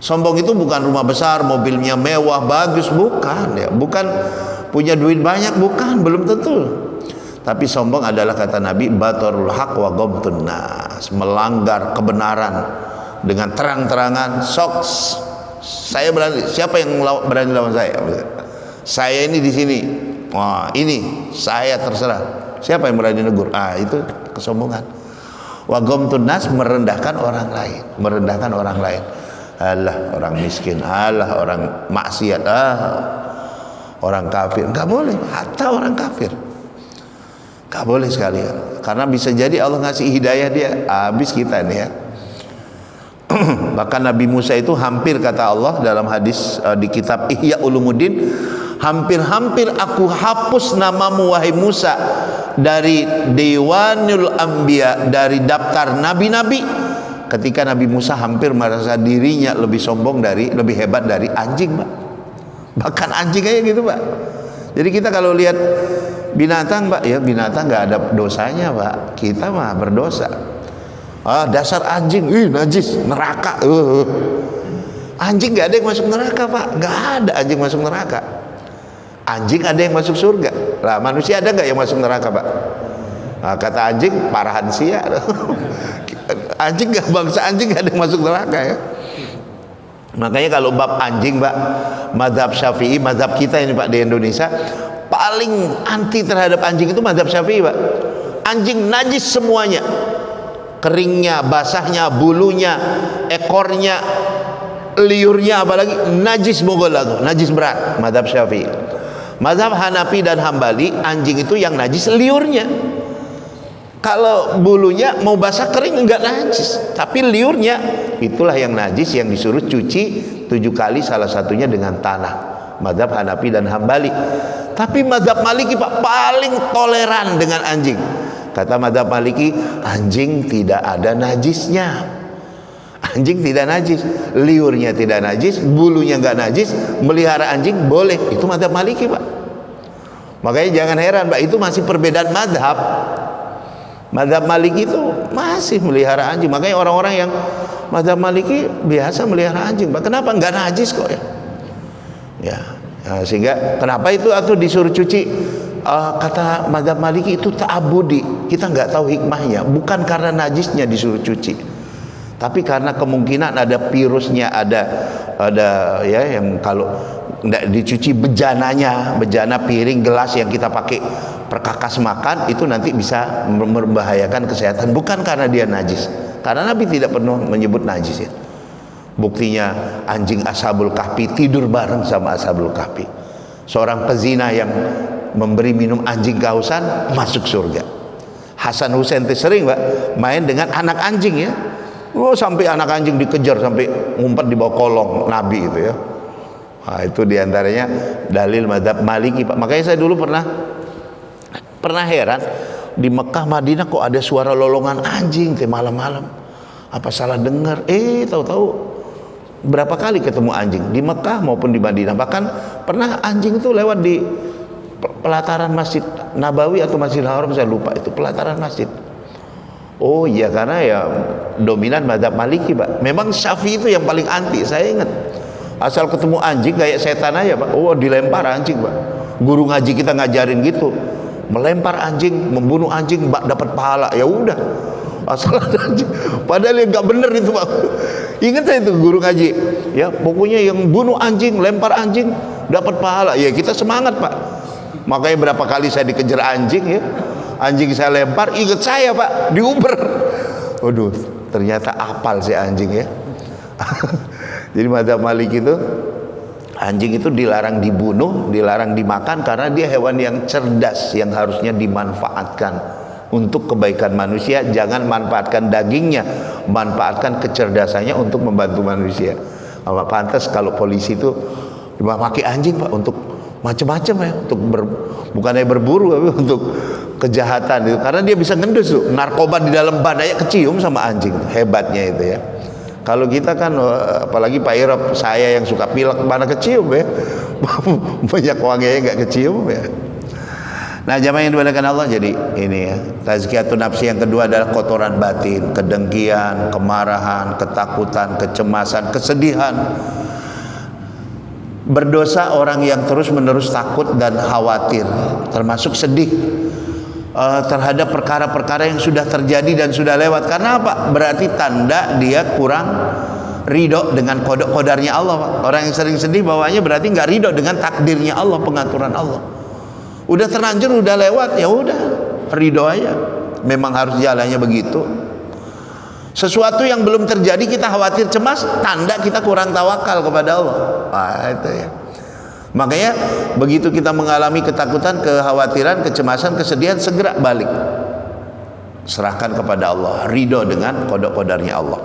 Sombong itu bukan rumah besar, mobilnya mewah, bagus, bukan, ya. Bukan punya duit banyak, bukan, belum tentu. Tapi sombong adalah, kata Nabi, batarul haq wa ghamtun nas, melanggar kebenaran dengan terang-terangan. Sok saya berani, siapa yang berani lawan saya? Saya ini di sini. Wah, ini saya terserah. Siapa yang berani negur? Itu kesombongan. Wa ghamtun nas, merendahkan orang lain, merendahkan orang lain. Alah orang miskin, alah orang maksiat, orang kafir. Enggak boleh, hatta orang kafir enggak boleh sekalian. Karena bisa jadi Allah ngasih hidayah dia, habis kita nih, ya. Bahkan Nabi Musa itu hampir, kata Allah dalam hadis di kitab Ihya Ulumuddin, hampir-hampir aku hapus namamu wahai Musa dari Dewanul Anbiya, dari daftar nabi-nabi, ketika Nabi Musa hampir merasa dirinya lebih lebih hebat dari anjing, Pak. Bahkan anjing aja gitu, Pak. Jadi kita kalau lihat binatang, Pak, ya binatang nggak ada dosanya, Pak. Kita mah berdosa. Dasar anjing, najis, neraka. Anjing nggak ada yang masuk neraka, Pak. Nggak ada anjing masuk neraka. Anjing ada yang masuk surga. Lah manusia ada nggak yang masuk neraka, Pak? Kata anjing, parahan sia. Anjing nggak, bangsa anjing nggak ada yang masuk neraka ya. Makanya kalau bab anjing, Pak, mazhab Syafi'i, mazhab kita ini, Pak, di Indonesia paling anti terhadap anjing itu mazhab Syafi'i, Pak. Anjing najis semuanya, keringnya, basahnya, bulunya, ekornya, liurnya, apalagi najis mogol, najis berat. Mazhab Syafi'i. Mazhab Hanafi dan Hambali, anjing itu yang najis liurnya. Kalau bulunya mau basah kering enggak najis, tapi liurnya itulah yang najis, yang disuruh cuci 7 kali, salah satunya dengan tanah. Mazhab Hanafi dan Hambali. Tapi mazhab Maliki, Pak, paling toleran dengan anjing. Kata mazhab Maliki, anjing tidak ada najisnya. Anjing tidak najis, liurnya tidak najis, bulunya enggak najis, melihara anjing boleh. Itu mazhab Maliki, Pak. Makanya jangan heran, Pak, itu masih perbedaan mazhab. Mazhab Maliki itu masih melihara anjing. Makanya orang-orang yang mazhab Maliki biasa melihara anjing, Pak. Kenapa? Enggak najis kok ya. Nah, sehingga kenapa itu atau disuruh cuci? Kata mazhab Maliki itu ta'abudi. Kita nggak tahu hikmahnya. Bukan karena najisnya disuruh cuci, tapi karena kemungkinan ada virusnya, ada ya, yang kalau nggak dicuci bejana piring, gelas yang kita pakai perkakas makan itu nanti bisa membahayakan kesehatan. Bukan karena dia najis, karena Nabi tidak pernah menyebut najis ya. Buktinya anjing Ashabul Kahfi tidur bareng sama Ashabul Kahfi. Seorang pezina yang memberi minum anjing kehausan masuk surga. Hasan Husain itu sering, Pak, main dengan anak anjing ya. Sampai anak anjing dikejar sampai ngumpet di bawah kolong Nabi itu ya. Nah, itu diantaranya dalil mazhab Maliki, Pak. Makanya saya dulu pernah heran, di Mekah Madinah kok ada suara lolongan anjing malam-malam. Apa salah dengar? Tahu-tahu berapa kali ketemu anjing di Mekah maupun di Madinah. Bahkan pernah anjing itu lewat di pelataran Masjid Nabawi atau Masjidil Haram, saya lupa itu pelataran masjid. Oh iya, karena ya dominan mazhab Maliki, Pak. Memang Syafi'i itu yang paling anti. Saya ingat, asal ketemu anjing kayak setan aja, Pak. Dilempar anjing, Pak. Guru ngaji kita ngajarin gitu, melempar anjing, membunuh anjing, dapat pahala. Ya udah, asal ada anjing. Padahal yang nggak bener itu, Pak. Ingat saya itu guru ngaji, ya pokoknya yang bunuh anjing, lempar anjing dapat pahala. Ya kita semangat, Pak. Makanya berapa kali saya dikejar anjing ya, anjing saya lempar, ingat saya, Pak, diuber. Waduh, ternyata apal si anjing ya. Jadi mazhab Malik itu anjing itu dilarang dibunuh, dilarang dimakan, karena dia hewan yang cerdas yang harusnya dimanfaatkan untuk kebaikan manusia. Jangan manfaatkan dagingnya, manfaatkan kecerdasannya untuk membantu manusia. Pantas kalau polisi itu memakai anjing, Pak, untuk macam-macam ya, untuk bukannya berburu tapi untuk kejahatan itu, karena dia bisa ngendus tuh narkoba di dalam badannya, kecium sama anjing. Hebatnya itu ya. Kalau kita kan, apalagi Pak Irop, saya yang suka pilek, mana kecium ya. Banyak wanginya nggak kecium ya. Nah, jamaah yang dimuliakan Allah, jadi ini ya, tazkiyatun nafsi yang kedua adalah kotoran batin, kedengkian, kemarahan, ketakutan, kecemasan, kesedihan. Berdosa orang yang terus-menerus takut dan khawatir, termasuk sedih terhadap perkara-perkara yang sudah terjadi dan sudah lewat. Karena apa? Berarti tanda dia kurang ridho dengan qadarnya Allah, Pak. Orang yang sering sedih bawaannya berarti nggak ridho dengan takdirnya Allah, pengaturan Allah. Udah terlanjur, udah lewat, ya udah ridho aja. Memang harus jalannya begitu. Sesuatu yang belum terjadi kita khawatir, cemas, tanda kita kurang tawakal kepada Allah. Itu ya. Makanya begitu kita mengalami ketakutan, kekhawatiran, kecemasan, kesedihan, segera balik, serahkan kepada Allah, ridho dengan qadarnya Allah.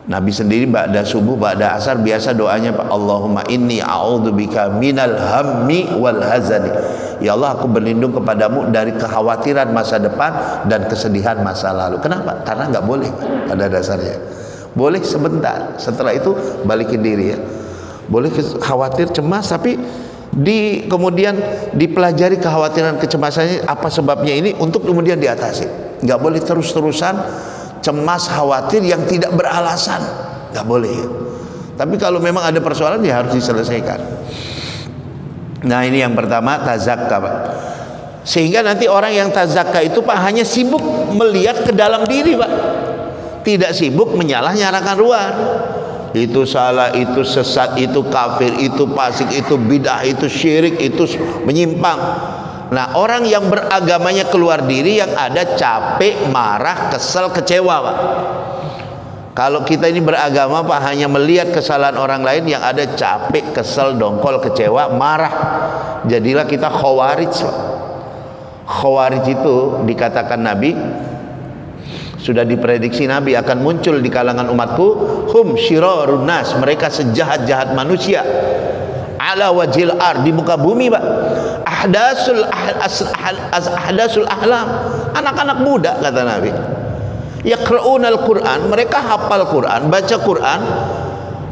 Nabi sendiri ba'da subuh, ba'da asar biasa doanya, Pak, Allahumma inni a'udzubika minal hammi wal hazani. Ya Allah, aku berlindung kepadamu dari kekhawatiran masa depan dan kesedihan masa lalu. Kenapa? Karena nggak boleh pada dasarnya. boleh sebentar, setelah itu balikin diri ya. Boleh khawatir, cemas, tapi kemudian dipelajari kekhawatiran kecemasannya apa sebabnya ini untuk kemudian diatasi. Nggak boleh terus-terusan cemas khawatir yang tidak beralasan, nggak boleh ya. Tapi kalau memang ada persoalan ya harus diselesaikan. Nah ini yang pertama, tazakka Pak. Sehingga nanti orang yang tazakka itu Pak hanya sibuk melihat ke dalam diri Pak, tidak sibuk menyalah-nyalakan luar. Itu salah, itu sesat, itu kafir, itu fasik, itu bid'ah, itu syirik, itu menyimpang. Nah orang yang beragamanya keluar diri yang ada capek, marah, kesel, kecewa Pak. Kalau kita ini beragama Pak hanya melihat kesalahan orang lain yang ada capek, kesel, dongkol, kecewa, marah, jadilah kita khawarij Pak. Khawarij itu dikatakan Nabi, sudah diprediksi Nabi akan muncul di kalangan umatku, hum syirarun nas, mereka sejahat-jahat manusia, ala wajhil ard, di muka bumi Pak, ahdasul ahlam, anak-anak muda kata Nabi, yaqra'unal Quran, mereka hafal Quran, baca Quran,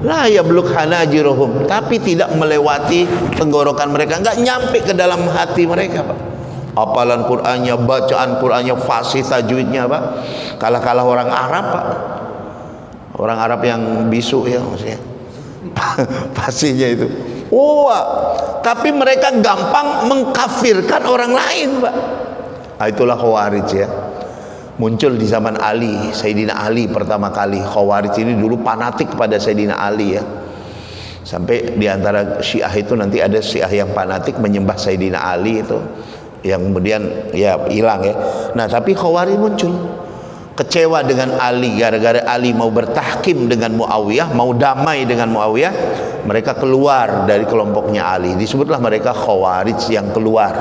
la yablugh hanajiruhum, tapi tidak melewati tenggorokan mereka, enggak nyampe ke dalam hati mereka Pak. Hafalan Qur'annya, bacaan Qur'annya, fasih tajwidnya Pak, kalah-kalah orang Arab Pak. Orang Arab yang bisu ya maksudnya. Fasihnya itu. Tapi mereka gampang mengkafirkan orang lain Pak. Nah, itulah Khawarij ya. Muncul di zaman Ali, Sayyidina Ali pertama kali. Khawarij ini dulu fanatik pada Sayyidina Ali ya. Sampai di antara Syiah itu nanti ada Syiah yang fanatik menyembah Sayyidina Ali itu, yang kemudian ya hilang ya. Nah tapi Khawarij muncul, kecewa dengan Ali, gara-gara Ali mau bertahkim dengan Muawiyah, mau damai dengan Muawiyah, mereka keluar dari kelompoknya Ali. Disebutlah mereka Khawarij yang keluar,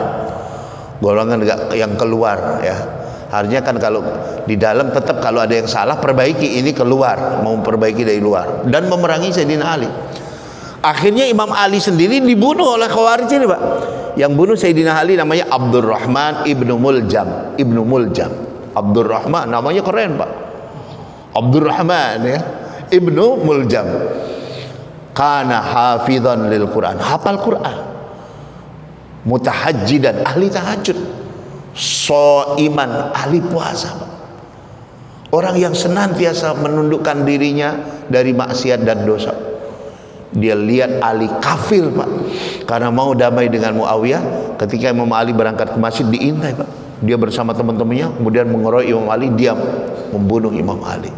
golongan yang keluar ya. Harusnya kan kalau di dalam tetap kalau ada yang salah perbaiki, ini keluar, mau perbaiki dari luar dan memerangi Sayyidina Ali. Akhirnya Imam Ali sendiri dibunuh oleh Khawarij ini Pak. Yang bunuh Sayyidina Ali namanya Abdurrahman ibnu Muljam. Abdurrahman namanya keren Pak. Abdurrahman ya, ibnu Muljam. Kana hafizan lil Quran, hafal Quran. Mutahajjidan, ahli tahajud. Shaiman, ahli puasa Pak. Orang yang senantiasa menundukkan dirinya dari maksiat dan dosa. Dia lihat Ali kafir Pak, karena mau damai dengan Muawiyah. Ketika Imam Ali berangkat ke masjid diintai Pak, dia bersama teman-temannya kemudian mengeroyok Imam Ali, dia membunuh Imam Ali.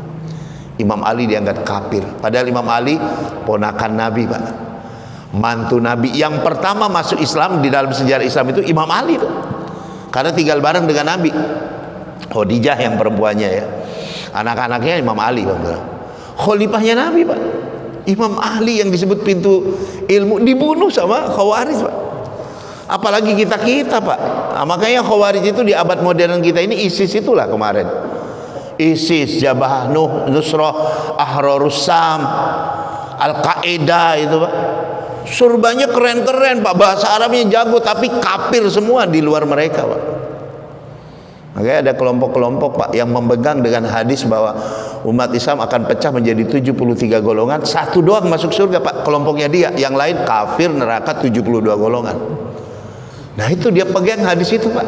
Imam Ali dianggap kafir, padahal Imam Ali ponakan Nabi Pak, mantu Nabi. Yang pertama masuk Islam di dalam sejarah Islam itu Imam Ali Pak, karena tinggal bareng dengan Nabi. Khadijah yang perempuannya ya, anak-anaknya Imam Ali Pak. Khalifahnya Nabi Pak, Imam Ali yang disebut pintu ilmu, dibunuh sama Khawarij Pak. Apalagi kita Pak. Nah, makanya Khawarij itu di abad modern kita ini, ISIS itulah kemarin, ISIS, Jabhah Nusrah, Ahrarus Syam, Al-Qaeda itu Pak. Surbanya keren-keren Pak, bahasa Arabnya jago, tapi kafir semua di luar mereka Pak. Makanya ada kelompok-kelompok Pak yang memegang dengan hadis bahwa umat Islam akan pecah menjadi 73 golongan, satu doang masuk surga Pak, kelompoknya dia, yang lain kafir, neraka 72 golongan. Nah itu dia pegang hadis itu Pak.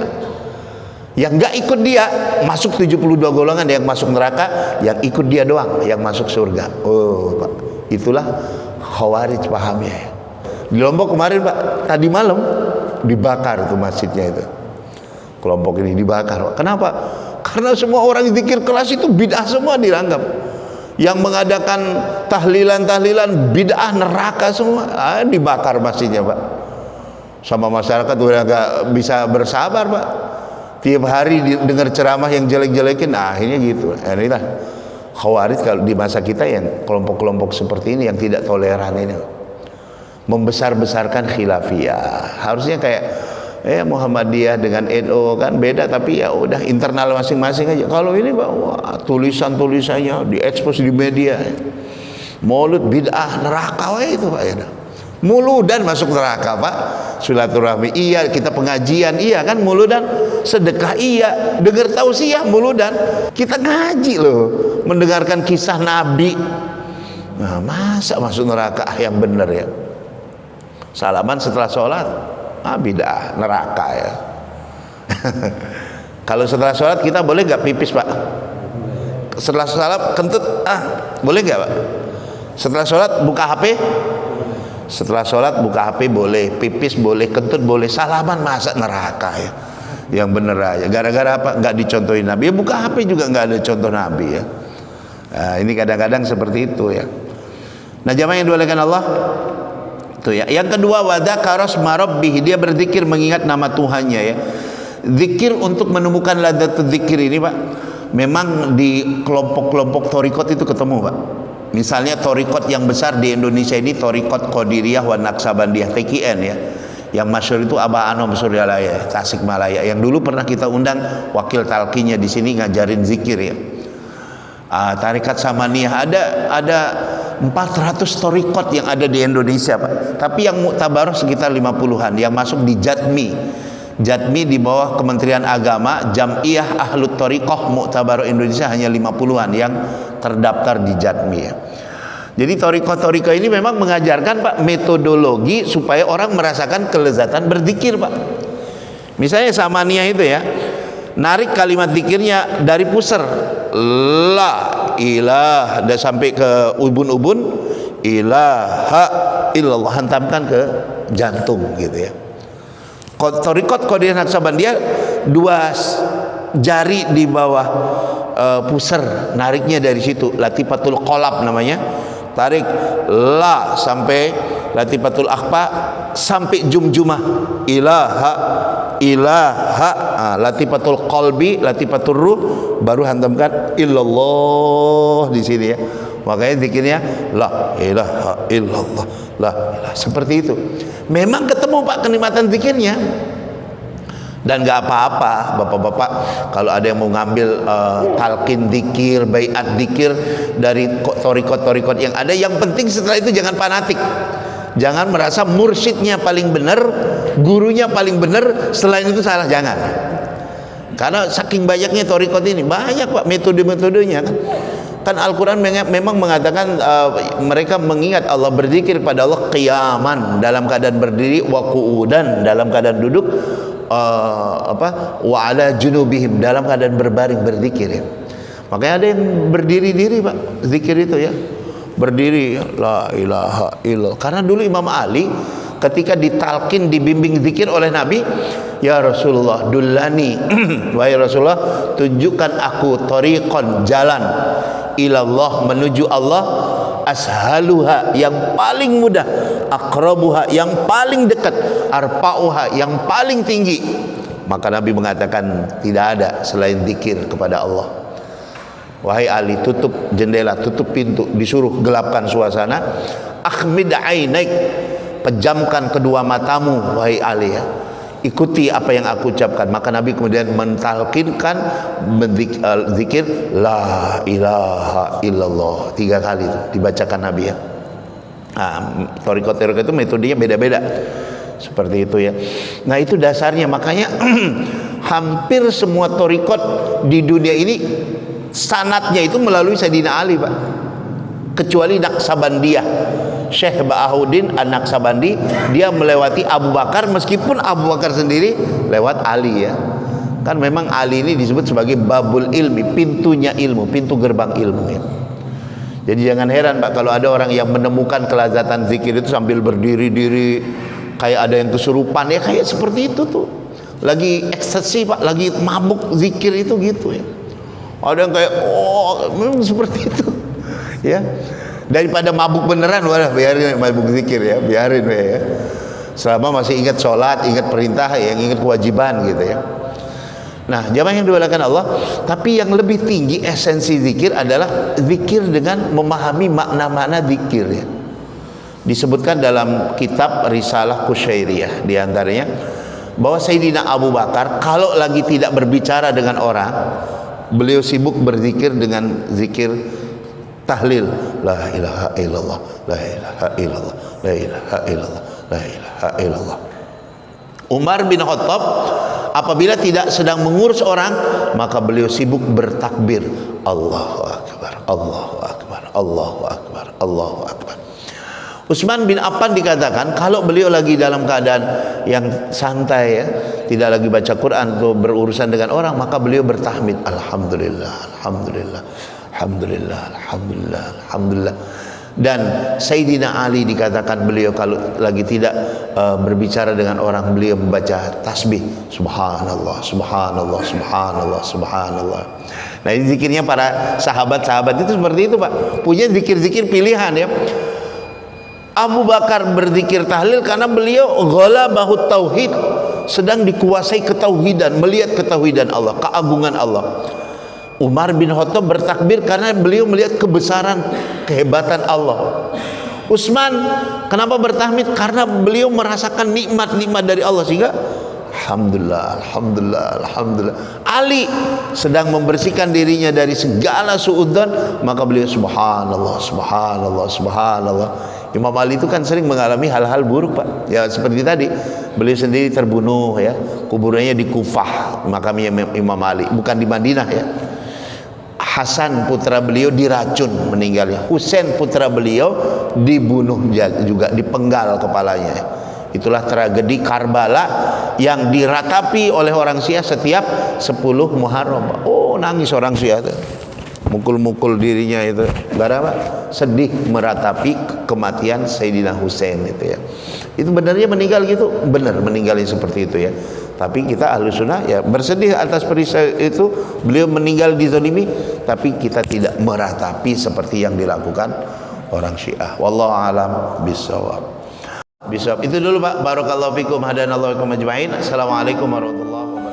Yang nggak ikut dia masuk 72 golongan, yang masuk neraka, yang ikut dia doang yang masuk surga. Oh Pak, itulah Khawarij pahamnya. Di Lombok kemarin Pak, tadi malam dibakar tuh masjidnya itu. Kelompok ini dibakar. Kenapa? Karena semua orang zikir kelas itu bid'ah semua dianggap. Yang mengadakan tahlilan-tahlilan bid'ah, neraka semua. Dibakar masjidnya Pak. Sama masyarakat udah gak bisa bersabar Pak. Tiap hari dengar ceramah yang jelek-jelekin, akhirnya gitu. Inilah Khawarij kalau di masa kita, yang kelompok-kelompok seperti ini yang tidak toleran ini, membesar-besarkan khilafiyah. Harusnya kayak Muhammadiyah dengan NU kan beda, tapi ya udah internal masing-masing aja. Kalau ini Pak, wah, tulisan-tulisannya diekspos di media, Maulid bid'ah, neraka itu Pak ya. Muludan masuk neraka, Pak. Silaturahmi iya, kita pengajian iya kan, muludan. Sedekah iya, dengar tausiah muludan. Kita ngaji loh, mendengarkan kisah Nabi. Nah, masa masuk neraka yang benar ya? Salaman setelah sholat, bidah, neraka ya. Kalau setelah sholat kita boleh nggak pipis, Pak? Setelah sholat kentut, boleh nggak, Pak? Setelah sholat buka HP? Setelah sholat buka HP boleh, pipis boleh, kentut boleh, salaman masa neraka ya? Yang bener aja. Gara-gara apa? Nggak dicontohin Nabi. Ya buka HP juga nggak ada contoh Nabi ya. Nah, ini kadang-kadang seperti itu ya. Nah, jamaah yang dimuliakan Allah, itu ya. Yang kedua, wadzakara asma rabbih, dia berzikir mengingat nama Tuhannya ya. Zikir untuk menemukan ladzatuz zikir ini, Pak, memang di kelompok-kelompok thariqat itu ketemu, Pak. Misalnya thariqat yang besar di Indonesia ini thariqat Qadiriyah wa Naqsabandiyah, TQN ya. Yang masyhur itu Abah Anom Suryalaya, Tasikmalaya, yang dulu pernah kita undang wakil talqinya di sini ngajarin zikir ya. Tarikat Samaniyah ada 400 thariqat yang ada di Indonesia, Pak. Tapi yang muktabarah sekitar 50-an yang masuk di Jatmi. Jatmi di bawah Kementerian Agama, Jam'iyah Ahlut Thariqah Muktabarah Indonesia hanya 50-an yang terdaftar di Jatmi ya. Jadi thariqah ini memang mengajarkan, Pak, metodologi supaya orang merasakan kelezatan berzikir, Pak. Misalnya Samaniyah itu ya, narik kalimat zikirnya dari pusar, la ilah, dan sampai ke ubun-ubun, ilaha illallah, hantamkan ke jantung gitu ya. Thariqat Qadiriyah Naqsabandiyah, 2 jari di bawah pusar, nariknya dari situ, Latifatul Qalab namanya. Tarik la sampai Latifatul Akhfa sampai jumjumah, ilaha Latifatul Qalbi, Latifatul Ruh, baru hantamkan illallah di sini ya. Makanya zikirnya la ilaha illallah, la ilaha, seperti itu. Memang ketemu, Pak, kenikmatan zikirnya. Dan gak apa-apa bapak-bapak kalau ada yang mau ngambil talqin zikir, baiat zikir dari thariqat yang ada. Yang penting setelah itu jangan fanatik, jangan merasa mursyidnya paling benar, gurunya paling benar, selain itu salah, jangan. Karena saking banyaknya thariqat ini, banyak, Pak, metode-metodenya kan Al-Quran memang mengatakan mereka mengingat Allah, berzikir pada Allah qiyaman, dalam keadaan berdiri, wa qu'udan, dalam keadaan duduk, wa ala junubihim, dalam keadaan berbaring berzikir ya. Makanya ada yang berdiri-diri, Pak, zikir itu ya, berdiri la ilaha illallah. Karena dulu Imam Ali ketika ditalkin, dibimbing zikir oleh Nabi, ya Rasulullah dullani, wahai Rasulullah tunjukkan aku thariqan, jalan, ilallah, menuju Allah, ashaluha, yang paling mudah, aqrabuha, yang paling dekat, arfa'uha, yang paling tinggi. Maka Nabi mengatakan tidak ada selain zikir kepada Allah. Wahai Ali, tutup jendela, tutup pintu, disuruh gelapkan suasana, akhmid ainaik, pejamkan kedua matamu wahai Ali ya. Ikuti apa yang aku ucapkan. Maka Nabi kemudian mentalkinkan zikir la ilaha illallah 3 kali itu dibacakan Nabi ya. Thariqat itu metodenya beda-beda seperti itu ya. Nah, itu dasarnya. Makanya hampir semua thariqat di dunia ini sanadnya itu melalui Sayyidina Ali, Pak, kecuali Naqsabandiyah. Syekh Bahaudin An-Naqsabandi, dia melewati Abu Bakar, meskipun Abu Bakar sendiri lewat Ali ya. Kan memang Ali ini disebut sebagai babul ilmi, pintunya ilmu, pintu gerbang ilmu ya. Jadi jangan heran, Pak, kalau ada orang yang menemukan kelazatan zikir itu sambil berdiri-diri, kayak ada yang kesurupan ya, kayak seperti itu tuh. Lagi ekstasi, Pak, lagi mabuk zikir itu gitu ya. Ada yang kayak memang seperti itu ya. Daripada mabuk beneran, wadah biarin mabuk zikir ya, biarin ya. Selama masih ingat sholat, ingat perintah, yang ingat kewajiban gitu ya. Nah, jamaah yang dimuliakan Allah, tapi yang lebih tinggi esensi zikir adalah zikir dengan memahami makna-makna zikir ya. Disebutkan dalam kitab Risalah Kusyairiyah diantaranya bahwa Sayyidina Abu Bakar kalau lagi tidak berbicara dengan orang, beliau sibuk berzikir dengan zikir tahlil, la ilaha illallah, la ilaha illallah, la ilaha illallah, la ilaha illallah. Umar bin Khattab apabila tidak sedang mengurus orang, maka beliau sibuk bertakbir, Allahu Akbar, Allahu Akbar, Allahu Akbar, Allahu Akbar. Utsman bin Affan dikatakan kalau beliau lagi dalam keadaan yang santai ya, tidak lagi baca Quran atau berurusan dengan orang, maka beliau bertahmid, alhamdulillah, alhamdulillah, alhamdulillah, alhamdulillah, alhamdulillah. Dan Sayyidina Ali dikatakan beliau kalau lagi tidak berbicara dengan orang, beliau membaca tasbih, subhanallah, subhanallah, subhanallah, subhanallah. Nah, ini zikirnya para sahabat-sahabat itu seperti itu, Pak. Punya zikir-zikir pilihan ya. Abu Bakar berzikir tahlil karena beliau ghalabahut tauhid, sedang dikuasai ketauhidan, melihat ketauhidan Allah, keagungan Allah. Umar bin Khattab bertakbir karena beliau melihat kebesaran, kehebatan Allah. Utsman kenapa bertahmid? Karena beliau merasakan nikmat-nikmat dari Allah, sehingga alhamdulillah, alhamdulillah, alhamdulillah. Ali sedang membersihkan dirinya dari segala suudzon, maka beliau subhanallah, subhanallah, subhanallah. Imam Ali itu kan sering mengalami hal-hal buruk, Pak. Ya seperti tadi, beliau sendiri terbunuh ya, kuburannya di Kufah, makamnya Imam Ali, bukan di Madinah ya. Hasan putra beliau diracun meninggalnya. Husain putra beliau dibunuh juga, dipenggal kepalanya. Itulah tragedi Karbala yang diratapi oleh orang Syiah setiap 10 Muharram. Oh, nangis orang Syiah itu, mukul-mukul dirinya itu. Gara apa? Sedih meratapi kematian Sayyidina Husain itu ya. Itu benarnya meninggal gitu, benar meninggalnya seperti itu ya. Tapi kita Ahlussunnah ya bersedih atas peristiwa itu, beliau meninggal dizalimi, tapi kita tidak meratapi seperti yang dilakukan orang Syiah. Wallahu a'lam bishawab. Itu dulu Pak. Barakallahu fikum, hadanallahu wa iyyakum ajmain. Assalamualaikum warahmatullahi wabarakatuh.